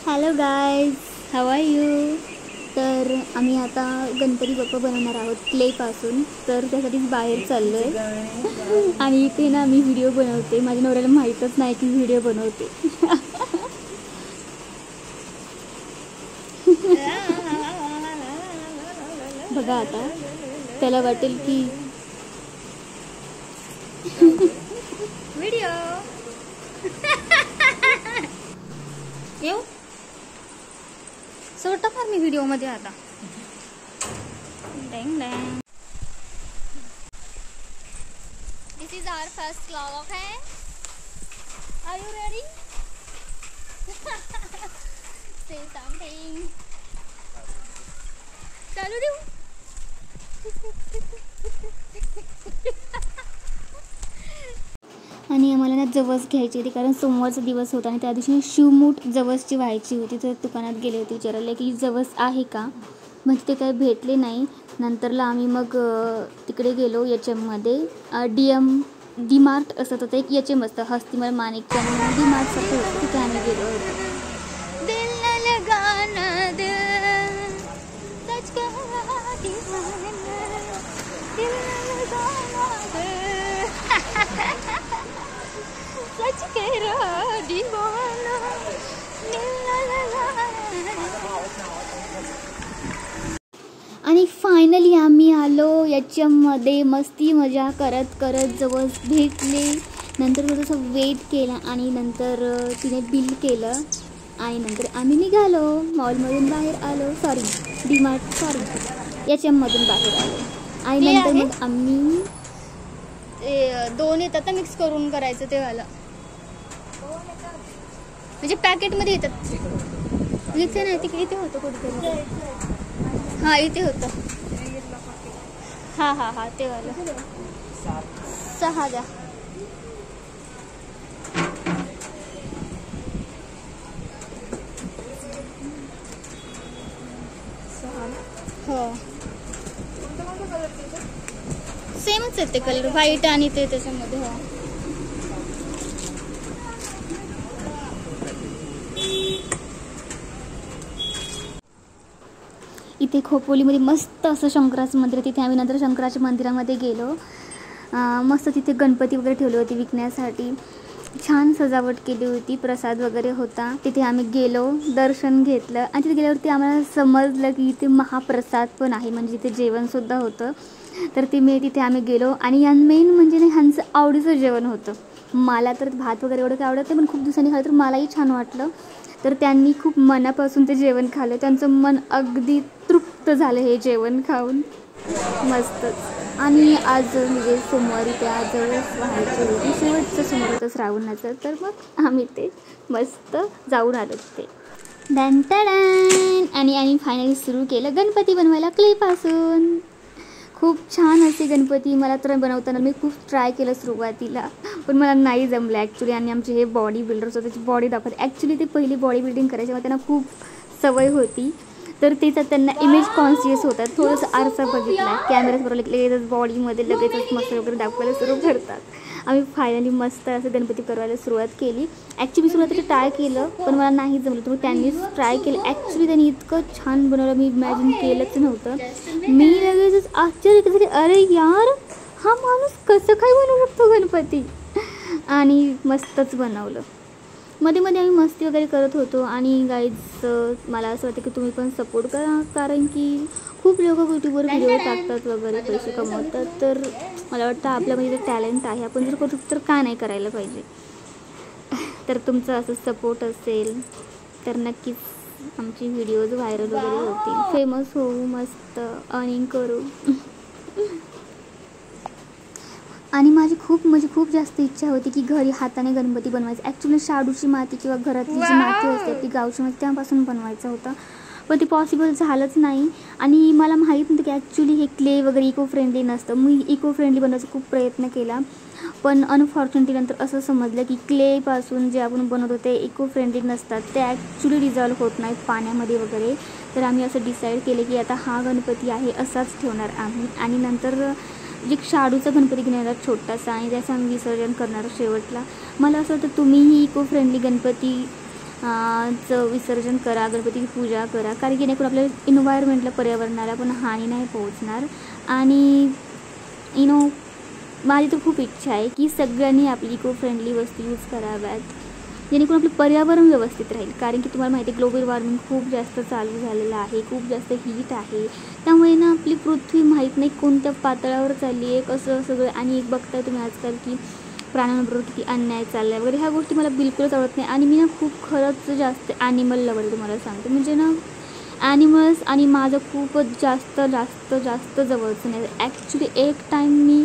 Hello guys, how are you. तर आम्ही आता गणपती बाप्पा बनवणार आहोत क्लेपासून. तर त्यासाठीच बाहेर चाललो आहे. आणि इथे ना मी व्हिडिओ बनवते. माझ्या नवऱ्याला माहीतच नाही की व्हिडिओ बनवते. बघा आता त्याला वाटेल की व्हिडिओ येऊ सोड टाकणार मी व्हिडिओ मध्ये आता. This is our first vlog है. Are you ready? Say something. चालू देऊ. आणि आम्हाला ना जवस घ्यायची होती कारण सोमवारचा दिवस होता आणि त्या दिवशी शिवमूठ जवसची व्हायची होती. तर दुकानात गेले होते विचारायला की जवस आहे का. म्हणजे ते काही भेटले नाही. नंतरला आम्ही मग तिकडे गेलो याच्यामध्ये डी मार्ट असं होतं एक याचे असतं हस्तिमल माणिकच्या म्हणून डी मार्टसारखं होतं. तिथे आम्ही गेलो होतो. आणि फायनली आम्ही आलो याच्यामध्ये. मस्ती मजा करत करत जवस भेटले. नंतर थोडंसं वेट केला आणि नंतर तिने बिल केलं आणि नंतर आम्ही निघालो. मॉलमधून बाहेर आलो. डी मार्ट याच्यामधून बाहेर आलो. आणि नंतर मग आम्ही दोन येतात ना मिक्स करून करायचं ते वाला. म्हणजे पॅकेटमध्ये येतात. इथे नाही तिकडे इथे होतं कुठे. हां इथे होतं. हां ते वालं 6 द्या. हो सेमच आहे ते कलर व्हाईट आणि ते त्याच्यामध्ये. हो इथे खोपोलीमध्ये मस्त असं शंकराचं मंदिर आहे. तिथे आम्ही नंतर शंकराच्या मंदिरामध्ये गेलो. मस्त तिथे गणपती वगैरे ठेवले होते विकण्यासाठी. छान सजावट केली होती. प्रसाद वगैरे होता. तिथे आम्ही गेलो, दर्शन घेतलं आणि तिथे गेल्यावरती आम्हाला समजलं की इथे महाप्रसाद पण आहे. म्हणजे तिथे जेवणसुद्धा होतं. तर तिथे आम्ही गेलो आणि मेन म्हणजे नाही ह्यांचं आवडीचं जेवण होतं. मला तर भात वगैरे एवढं काय आवडत नाही पण खूप दिवसांनी खाल्लं तर मलाही छान वाटलं. तर त्यांनी खूप मनापासून ते जेवण खाल्लं. त्यांचं मन अगदी तृप्त झालं हे जेवण खाऊन. मस्तच. आणि आज म्हणजे सोमवारी त्या जवळच व्हायचे होती. शेवटचं सोमवार होतं श्रावणाचं. तर मग आम्ही ते मस्त जाऊन आलो तिथे. आणि फायनली सुरू केलं गणपती बनवायला क्लेपासून. खूप छान असे गणपती मला तर बनवताना मी खूप ट्राय केलं सुरुवातीला पण मला नाही जमलं ॲक्च्युली. आणि आमचे हे बॉडी बिल्डर्स होते त्याची बॉडी दाखवते. ॲक्च्युली ते पहिली बॉडी बिल्डिंग करायची मग त्यांना खूप सवय होती. तर त्याचा त्यांना इमेज कॉन्शियस होतात. थोडंसं आरसा बघितला कॅमेऱ्याबरोबर लगेचच बॉडीमध्ये लगेचच मस्त वगैरे दाखवायला सुरू करतात. आम्ही फायनली मस्त असं गणपती करायला सुरुवात केली. ॲक्च्युली सुरुवातीला ट्राय केलं पण मला नाही जमलं. तर त्यांनीच ट्राय केलं. ॲक्च्युली त्यांनी इतकं छान बनवलं मी इमॅजिन केलंच नव्हतं. मी लगेचच आश्चर्य झाले, अरे यार हा माणूस कसं काय बनवू शकतो गणपती. आणि मस्तच बनवलं. मध्ये मध्ये आम्ही मस्ती वगैरे करत होतो. आणि गाईज मला असं वाटतं की तुम्ही पण सपोर्ट करा कारण की खूप लोक यूट्यूबवर व्हिडिओ टाकतात वगैरे पैसे कमवतात. तर मला वाटतं आपल्यामध्ये जर टॅलेंट आहे आपण जर करू शकतो तर का नाही करायला पाहिजे. तर तुमचं असं सपोर्ट असेल तर नक्कीच आमची व्हिडिओज व्हायरल वगैरे होतील. फेमस होऊ मस्त अर्निंग करू. आणि माझी खूप जास्त इच्छा होती की घरी हाताने गणपती बनवायचं. ॲक्च्युली शाडूची माती किंवा घरातली जी माती असते ती गावची माती त्यापासून बनवायचं होतं पण ते पॉसिबल झालंच नाही. आणि मला माहीत नव्हतं की ॲक्च्युली हे क्ले वगैरे इको फ्रेंडली नसतं. मी इको फ्रेंडली बनवायचा खूप प्रयत्न केला पण अनफॉर्च्युनेटली नंतर असं समजलं की क्लेपासून जे आपण बनवतो ते इको फ्रेंडली नसतात. ते ॲक्च्युली रिझॉल्व होत नाहीत पाण्यामध्ये वगैरे. तर आम्ही असं डिसाईड केलं की आता हा गणपती आहे असाच ठेवणार आम्ही. आणि नंतर एक शाडूचा गणपती घेणार छोटासा आणि त्याचं आम्ही विसर्जन करणार शेवटला. मला असं वाटतं तुम्हीही इको फ्रेंडली गणपती चं विसर्जन करा, गणपतीची पूजा करा, कारण की जेणेकरून आपल्या इन्व्हायरमेंटला, पर्यावरणाला पण हानी नाही पोहोचणार. आणि माझी तर खूप इच्छा आहे की सगळ्यांनी आपली इको फ्रेंडली वस्तू यूज कराव्यात, जेणेकरून आपलं पर्यावरण व्यवस्थित राहील. कारण की तुम्हाला माहिती आहे ग्लोबल वॉर्मिंग खूप जास्त चालू झालेलं आहे, खूप जास्त हीट आहे. त्यामुळे ना आपली पृथ्वी माहीत नाही कोणत्या पातळ्यावर चालली आहे, कसं सगळं. आणि एक बघताय तुम्ही आजकाल की प्राण्यांबरोबर किती अन्याय चालला आहे वगैरे, ह्या गोष्टी मला बिलकुलच आवडत नाही. आणि मी ना खूप खरंच जास्त ॲनिमल लवर तुम्हाला सांगते, म्हणजे ना ॲनिमल्स आणि माझं खूपच जास्त जास्त जास्त जवळचं नाही. ॲक्च्युली एक टाईम मी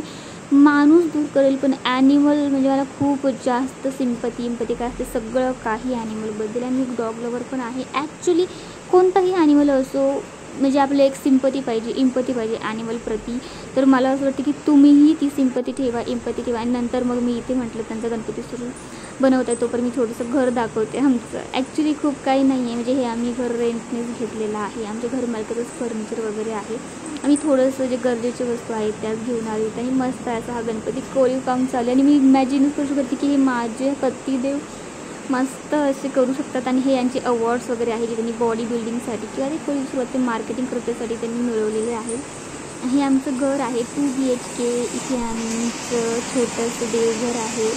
माणूस दूर करेल, पण ॲनिमल म्हणजे मला खूप जास्त सिम्पती काय असते सगळं काही ॲनिमलबद्दल. आणि मी डॉग लवर पण आहे. ॲक्च्युली कोणताही ॲनिमल असो, म्हणजे आपलं एक सिम्पती पाहिजे, इम्पती पाहिजे ॲनिमल प्रती. तर मला असं वाटतं की तुम्हीही ती सिम्पती ठेवा, इम्पती ठेवा. आणि नंतर मग मी इथे म्हटलं त्यांचा गणपती सुरू बनवत आहे तोपर्यंत मी थोडंसं घर दाखवते आमचं. ॲक्च्युली खूप काही नाही आहे, म्हणजे हे आम्ही घर रेंटनेच घेतलेलं आहे. आमच्या घर मालकाचंच फर्निचर वगैरे आहे. आम्ही थोडंसं जे गरजेचे वस्तू आहेत त्याच घेऊन आली. आणि मस्त असा हा गणपती कोरीव काम चालू आहे. आणि मी इमॅजिनच करू शकते की हे माझे पतिदेव मस्त असे करू शकतात. आणि हे यांचे अवॉर्ड्स वगैरे आहे जे त्यांनी बॉडी बिल्डिंगसाठी किंवा ते कोणी सुरुवात मार्केटिंग करण्यासाठी त्यांनी मिळवलेले आहे. हे आमचं घर आहे 2 BHK. इथे आमचं छोटंसं देवघर आहे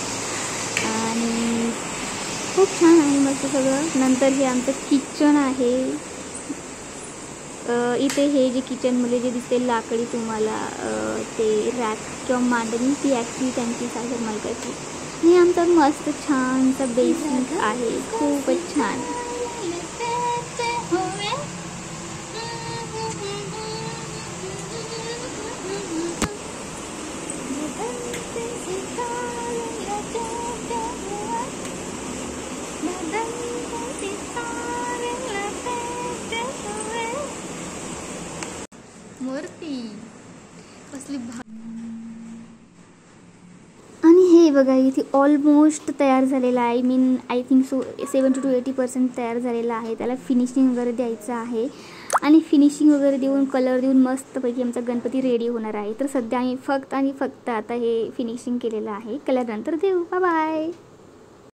आणि खूप छान आहे मस्त सगळं. नंतर हे आमचं किचन आहे. इथे हे जे किचनमध्ये जे दिसते लाकडी तुम्हाला ते रॅक किंवा मांडणी, ती ॲक्च्युली त्यांची सागर मालकाची. हे आमचं मस्त छानसा बेसिक आहे, खूपच छान. मूर्ती कसली आणि हे बघा इथे ऑलमोस्ट तयार झालेलं आहे. आय थिंक सो 70 to 80% तयार झालेलं आहे. त्याला फिनिशिंग वगैरे द्यायचं आहे. आणि फिनिशिंग वगैरे देऊन कलर देऊन मस्तपैकी आमचा गणपती रेडी होणार आहे. तर सध्या आम्ही फक्त आता हे फिनिशिंग केलेलं आहे. कलर नंतर देऊ. Bye bye.